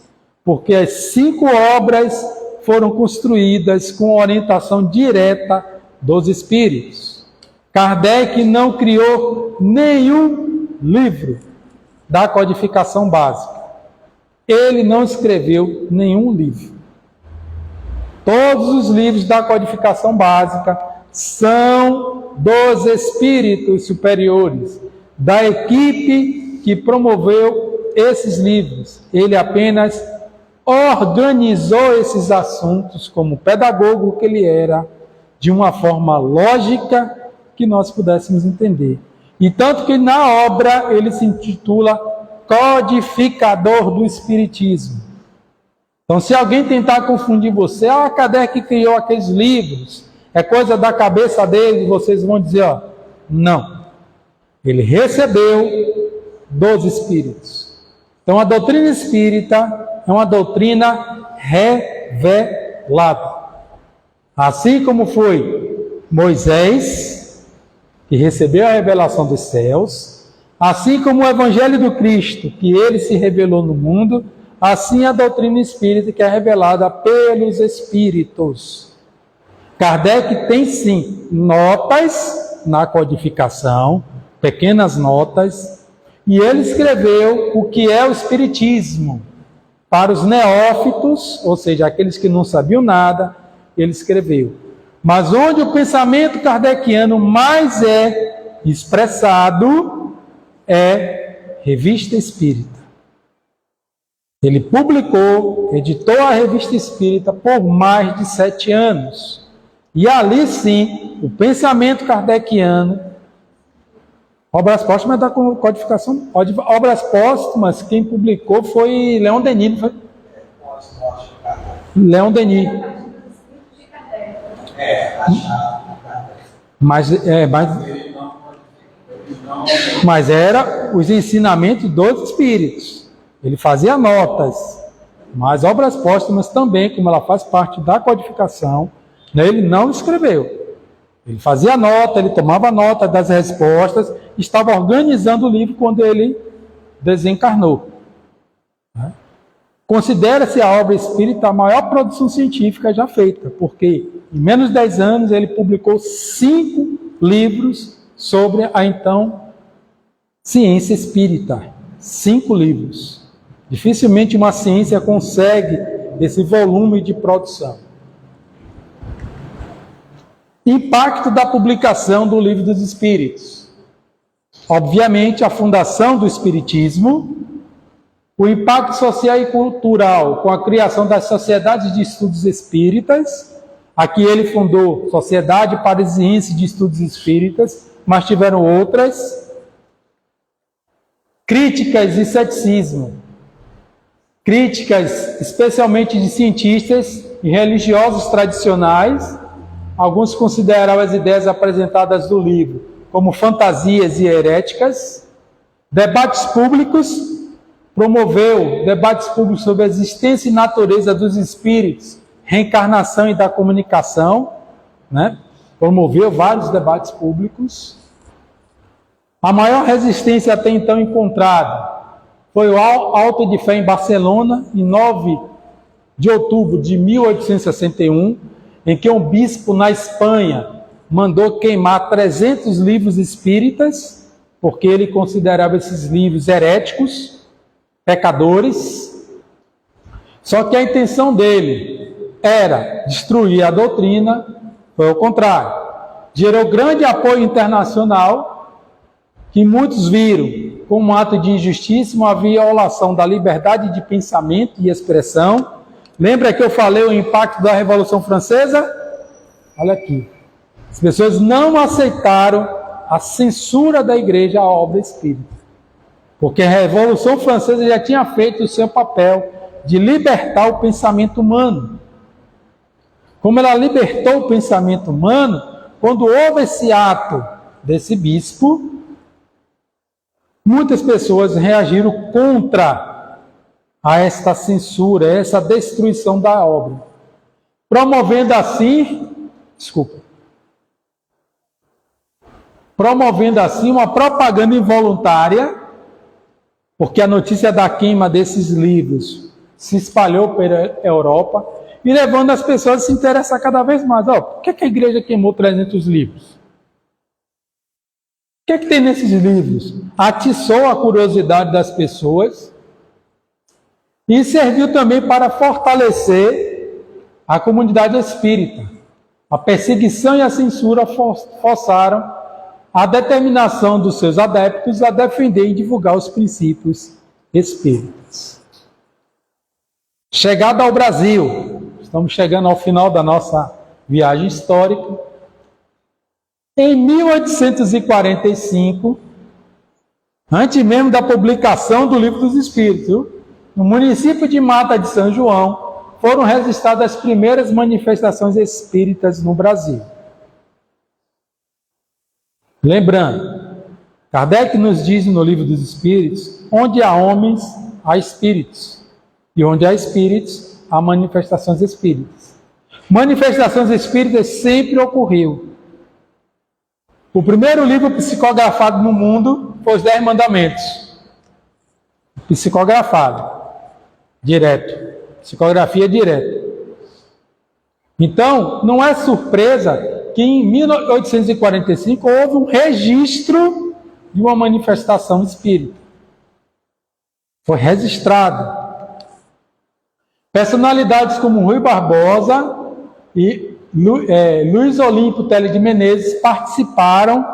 porque as 5 obras foram construídas com orientação direta dos espíritos. Kardec não criou nenhum livro da codificação básica. Ele não escreveu nenhum livro. Todos os livros da codificação básica são dos espíritos superiores, da equipe que promoveu esses livros. Ele apenas organizou esses assuntos como pedagogo que ele era, de uma forma lógica que nós pudéssemos entender. E tanto que na obra ele se intitula Codificador do Espiritismo. Então, se alguém tentar confundir você, Kardec criou aqueles livros, é coisa da cabeça dele, vocês vão dizer, não. Ele recebeu dos espíritos. Então, a doutrina espírita é uma doutrina revelada. Assim como foi Moisés, que recebeu a revelação dos céus, assim como o Evangelho do Cristo, que ele se revelou no mundo, assim a doutrina espírita que é revelada pelos espíritos. Kardec tem sim notas na codificação, pequenas notas, e ele escreveu o que é o espiritismo. Para os neófitos, ou seja, aqueles que não sabiam nada, ele escreveu. Mas onde o pensamento kardeciano mais é expressado é Revista Espírita. Ele publicou, editou a Revista Espírita por mais de 7 anos. E ali sim, o pensamento kardeciano, obras póstumas da codificação, obras póstumas, quem publicou foi Leon Denis, não foi? Leon Denis. Mas era os ensinamentos dos espíritos. Ele fazia notas, mas obras póstumas também, como ela faz parte da codificação, ele não escreveu. Ele fazia nota, ele tomava nota das respostas, estava organizando o livro quando ele desencarnou. Considera-se a obra espírita a maior produção científica já feita, porque em menos de 10 anos ele publicou 5 livros sobre a então ciência espírita. 5 livros. Dificilmente uma ciência consegue esse volume de produção. Impacto da publicação do Livro dos Espíritos. Obviamente, a fundação do Espiritismo, o impacto social e cultural com a criação das sociedades de estudos espíritas. Aqui ele fundou Sociedade Parisiense de Estudos Espíritas, mas tiveram outras. Críticas e ceticismo. Críticas especialmente de cientistas e religiosos tradicionais. Alguns consideraram as ideias apresentadas no livro como fantasias e heréticas. Debates públicos. Promoveu debates públicos sobre a existência e natureza dos espíritos, reencarnação e da comunicação, Promoveu vários debates públicos. A maior resistência até então encontrada foi o Auto de Fé em Barcelona, em 9 de outubro de 1861, em que um bispo na Espanha mandou queimar 300 livros espíritas, porque ele considerava esses livros heréticos, pecadores. Só que a intenção dele era destruir a doutrina, foi o contrário. Gerou grande apoio internacional, que muitos viram como um ato de injustiça, uma violação da liberdade de pensamento e expressão. Lembra que eu falei o impacto da Revolução Francesa? Olha aqui. As pessoas não aceitaram a censura da igreja à obra espírita. Porque a Revolução Francesa já tinha feito o seu papel de libertar o pensamento humano. Como ela libertou o pensamento humano, quando houve esse ato desse bispo, muitas pessoas reagiram contra a esta censura, essa destruição da obra, promovendo assim, promovendo assim uma propaganda involuntária, porque a notícia da queima desses livros se espalhou pela Europa e levando as pessoas a se interessar cada vez mais. Por que a igreja queimou 300 livros? O que tem nesses livros? Atiçou a curiosidade das pessoas e serviu também para fortalecer a comunidade espírita. A perseguição e a censura forçaram a determinação dos seus adeptos a defender e divulgar os princípios espíritas. Chegada ao Brasil, estamos chegando ao final da nossa viagem histórica. Em 1845, antes mesmo da publicação do Livro dos Espíritos, no município de Mata de São João, foram registradas as primeiras manifestações espíritas no Brasil. Lembrando, Kardec nos diz no Livro dos Espíritos, onde há homens, há espíritos. E onde há espíritos, há manifestações espíritas. Manifestações espíritas sempre ocorreu. O primeiro livro psicografado no mundo foi os 10 Mandamentos. Psicografado. Direto. Psicografia direta. Então, não é surpresa que em 1845 houve um registro de uma manifestação espírita. Foi registrado. Personalidades como Rui Barbosa e Luiz Olímpio Teles de Menezes participaram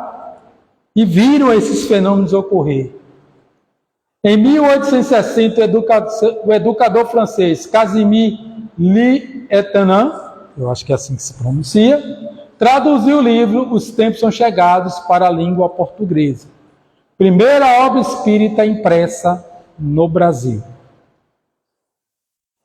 e viram esses fenômenos ocorrer. Em 1860, o educador francês Casimir L'Étonnant, eu acho que é assim que se pronuncia, traduziu o livro Os Tempos São Chegados para a língua portuguesa. Primeira obra espírita impressa no Brasil.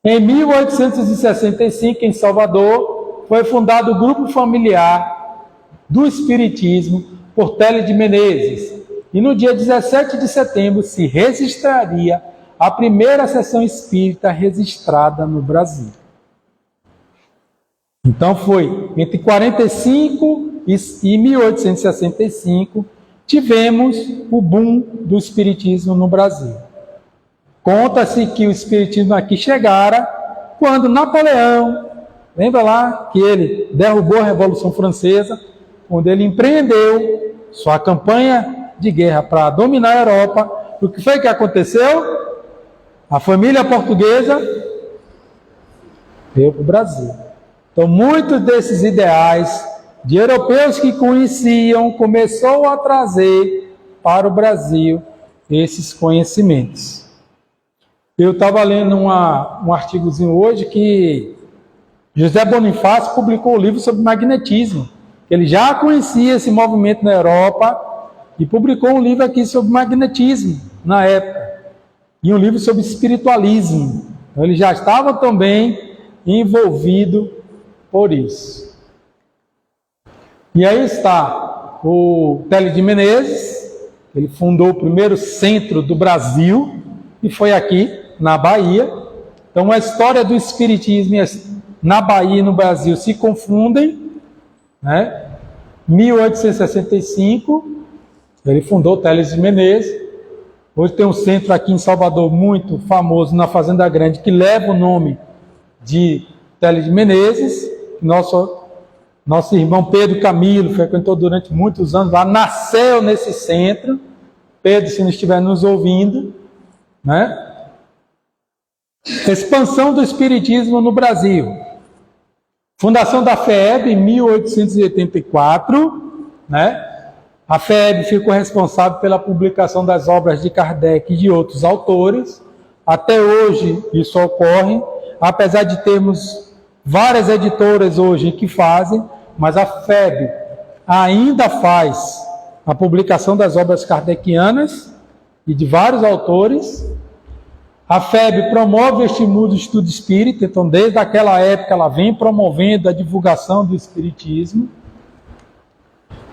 Em 1865, em Salvador, foi fundado o Grupo Familiar do Espiritismo por Teles de Menezes. E no dia 17 de setembro se registraria a primeira sessão espírita registrada no Brasil. Então foi entre 45 e 1865, tivemos o boom do espiritismo no Brasil. Conta-se que o espiritismo aqui chegara quando Napoleão, lembra lá que ele derrubou a Revolução Francesa, quando ele empreendeu sua campanha de guerra para dominar a Europa. O que foi que aconteceu? A família portuguesa veio para o Brasil. Então, muitos desses ideais de europeus que conheciam começou a trazer para o Brasil esses conhecimentos. Eu estava lendo um artigozinho hoje que José Bonifácio publicou um livro sobre magnetismo. Ele já conhecia esse movimento na Europa e publicou um livro aqui sobre magnetismo na época. E um livro sobre espiritualismo. Então, ele já estava também envolvido por isso. E aí está o Teles de Menezes, ele fundou o primeiro centro do Brasil e foi aqui na Bahia. Então a história do espiritismo na Bahia e no Brasil se confundem, né? 1865, ele fundou o Teles de Menezes. Hoje tem um centro aqui em Salvador muito famoso, na Fazenda Grande, que leva o nome de Teles de Menezes. Nosso irmão Pedro Camilo frequentou durante muitos anos lá, nasceu nesse centro. Pedro, se não estiver nos ouvindo, né? Expansão do espiritismo no Brasil. Fundação da FEB em 1884, né? A FEB ficou responsável pela publicação das obras de Kardec e de outros autores. Até hoje isso ocorre, apesar de termos várias editoras hoje que fazem, mas a FEB ainda faz a publicação das obras kardecianas e de vários autores. A FEB promove e estimula o estudo espírita, então desde aquela época ela vem promovendo a divulgação do espiritismo.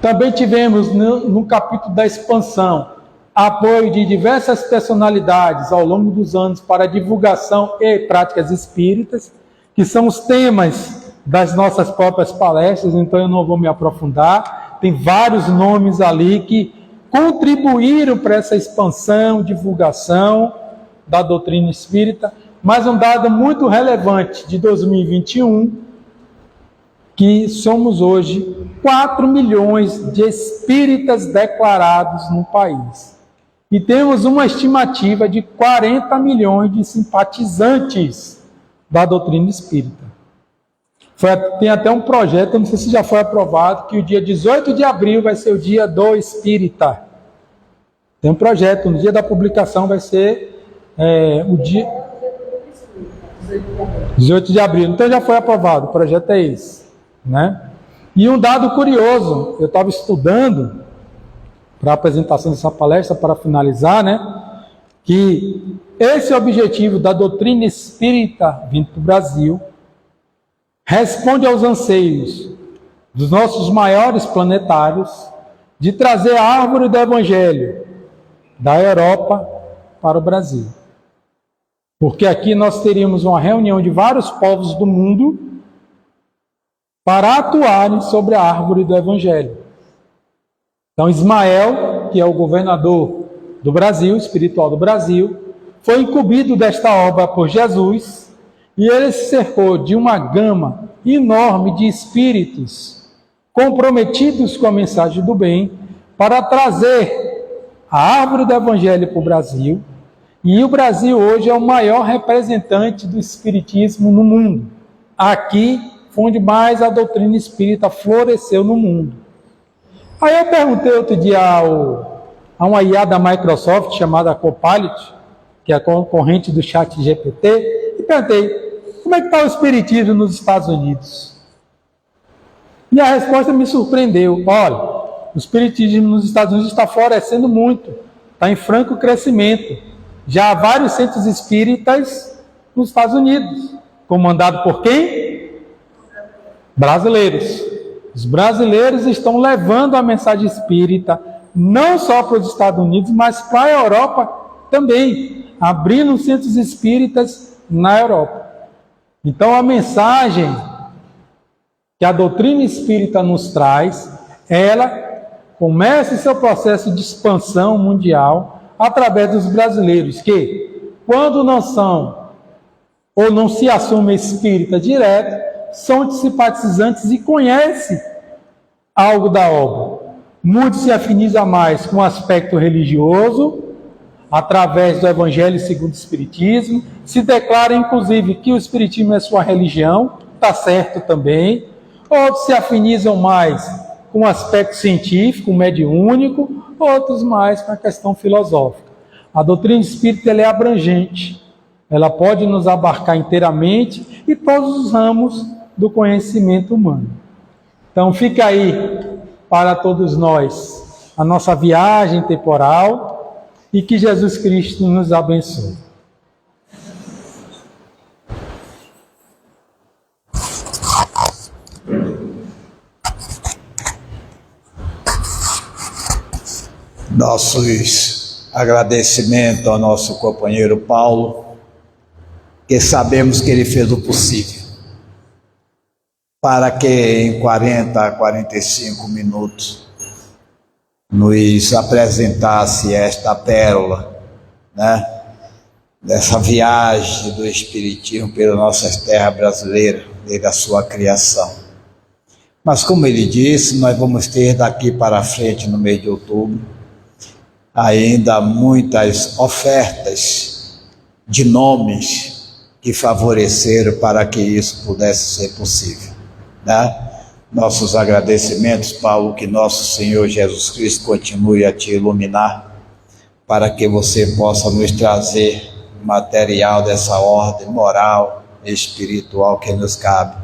Também tivemos no capítulo da expansão apoio de diversas personalidades ao longo dos anos para a divulgação e práticas espíritas, que são os temas das nossas próprias palestras, então eu não vou me aprofundar. tem vários nomes ali que contribuíram para essa expansão, divulgação da doutrina espírita, mas um dado muito relevante de 2021, que somos hoje 4 milhões de espíritas declarados no país. E temos uma estimativa de 40 milhões de simpatizantes da doutrina espírita. Tem até um projeto, não sei se já foi aprovado, que o dia 18 de abril vai ser o dia do espírita. Tem um projeto, no dia da publicação vai ser o dia 18 de abril. Então já foi aprovado, o projeto é esse, né? E um dado curioso, eu estava estudando para a apresentação dessa palestra, para finalizar, né? Que esse objetivo da doutrina espírita vindo para o Brasil responde aos anseios dos nossos maiores planetários de trazer a árvore do Evangelho da Europa para o Brasil. Porque aqui nós teríamos uma reunião de vários povos do mundo para atuarem sobre a árvore do Evangelho. Então Ismael, que é o governador do Brasil, espiritual do Brasil, foi incumbido desta obra por Jesus, e ele se cercou de uma gama enorme de espíritos comprometidos com a mensagem do bem para trazer a árvore do Evangelho para o Brasil. E o Brasil hoje é o maior representante do espiritismo no mundo. Aqui foi onde mais a doutrina espírita floresceu no mundo. Aí eu perguntei outro dia a uma IA da Microsoft chamada Copilot, que é a concorrente do ChatGPT, e perguntei: como é que está o espiritismo nos Estados Unidos? E a resposta me surpreendeu. Olha, o espiritismo nos Estados Unidos está florescendo muito, está em franco crescimento. Já há vários centros espíritas nos Estados Unidos, comandado por quem? Brasileiros. Os brasileiros estão levando a mensagem espírita não só para os Estados Unidos, mas para a Europa também, abrindo centros espíritas na Europa. Então a mensagem que a doutrina espírita nos traz, ela começa seu processo de expansão mundial através dos brasileiros, que quando não são ou não se assumem espírita direto, são simpatizantes e conhecem algo da obra. Muitos se afinizam mais com o aspecto religioso, através do Evangelho segundo o Espiritismo, se declaram inclusive que o Espiritismo é sua religião, está certo também. Outros se afinizam mais com o aspecto científico, mediúnico, outros mais com a questão filosófica. A doutrina espírita ela é abrangente, ela pode nos abarcar inteiramente e todos os ramos do conhecimento humano. Então fica aí para todos nós a nossa viagem temporal e que Jesus Cristo nos abençoe. Nossos agradecimentos ao nosso companheiro Paulo, que sabemos que ele fez o possível para que em 40 a 45 minutos nos apresentasse esta pérola, né, dessa viagem do Espiritismo pelas nossas terras brasileiras, desde a sua criação. Mas como ele disse, nós vamos ter daqui para frente, no mês de outubro, ainda muitas ofertas de nomes que favoreceram para que isso pudesse ser possível, né? Nossos agradecimentos, Paulo, que nosso Senhor Jesus Cristo continue a te iluminar, para que você possa nos trazer material dessa ordem moral e espiritual que nos cabe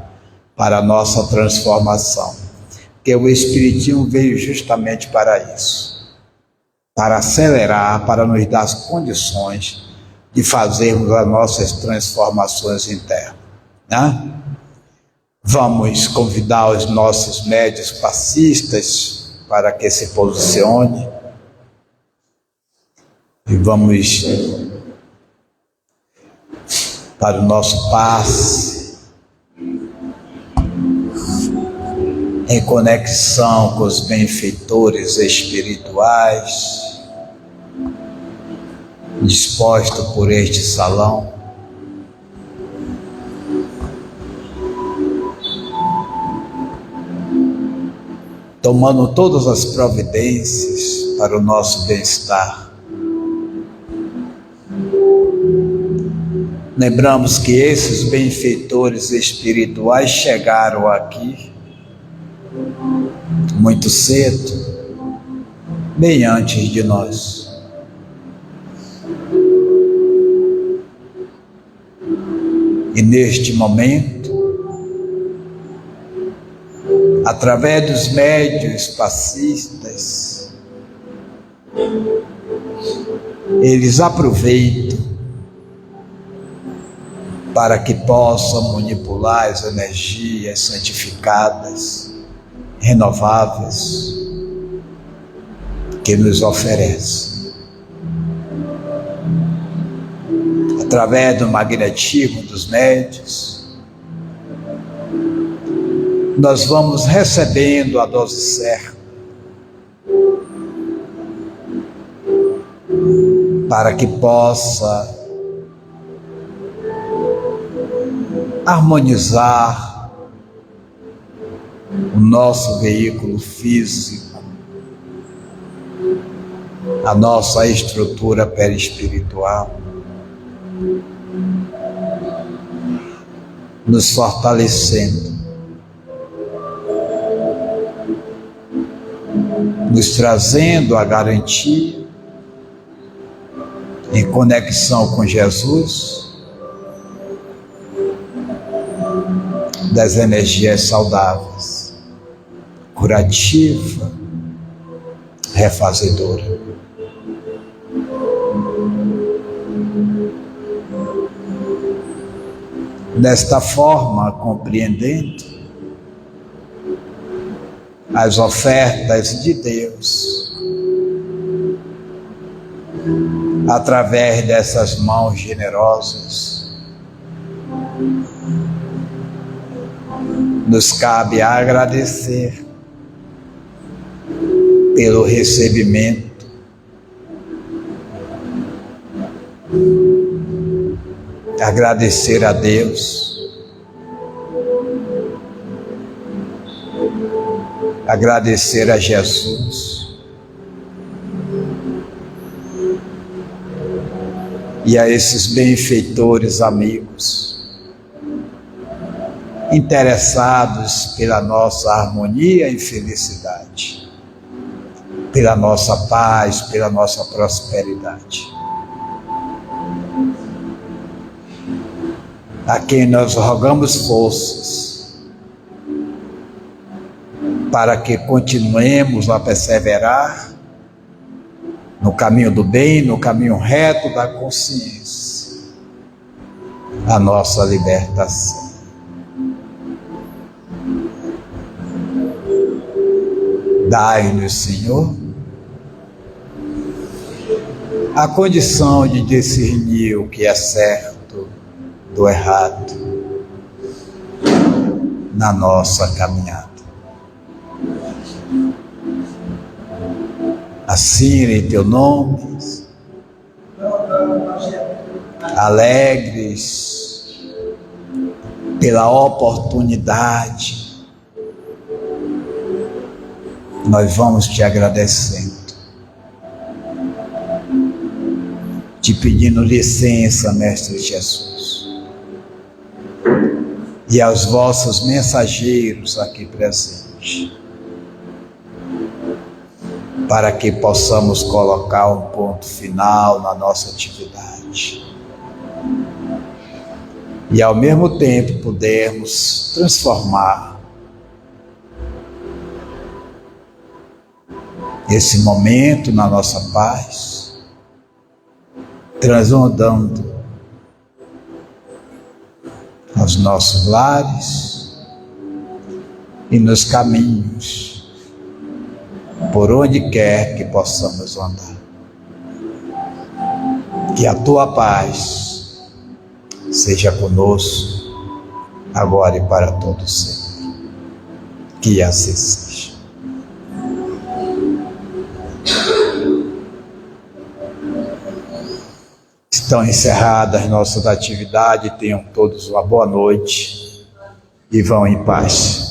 para a nossa transformação. Porque o Espiritismo veio justamente para isso, para acelerar, para nos dar as condições de fazermos as nossas transformações internas, né? Vamos convidar os nossos médios passistas para que se posicione e vamos para o nosso passe. em conexão com os benfeitores espirituais dispostos por este salão, tomando todas as providências para o nosso bem-estar. Lembramos que esses benfeitores espirituais chegaram aqui muito cedo, bem antes de nós. E neste momento, através dos médiuns passistas, eles aproveitam para que possam manipular as energias santificadas, renováveis, que nos oferece. Através do magnetismo dos médiuns, nós vamos recebendo a dose certa para que possa harmonizar o nosso veículo físico, a nossa estrutura perispiritual, nos fortalecendo, nos trazendo a garantia em conexão com Jesus das energias saudáveis, curativa, refazedora. Desta forma, compreendendo as ofertas de Deus, através dessas mãos generosas, nos cabe agradecer pelo recebimento, agradecer a Deus, agradecer a Jesus e a esses benfeitores amigos interessados pela nossa harmonia e felicidade, pela nossa paz, pela nossa prosperidade. A quem nós rogamos forças para que continuemos a perseverar no caminho do bem, no caminho reto da consciência, a nossa libertação. Dai-nos, Senhor, a condição de discernir o que é certo do errado na nossa caminhada. Assim, em teu nome, alegres pela oportunidade, nós vamos te agradecendo, te pedindo licença, Mestre Jesus, e aos vossos mensageiros aqui presentes, para que possamos colocar um ponto final na nossa atividade e ao mesmo tempo pudermos transformar esse momento na nossa paz, transbordando aos nossos lares e nos caminhos, por onde quer que possamos andar. Que a tua paz seja conosco, agora e para todo sempre. Que assim seja. Estão encerradas nossas atividades. Tenham todos uma boa noite e vão em paz.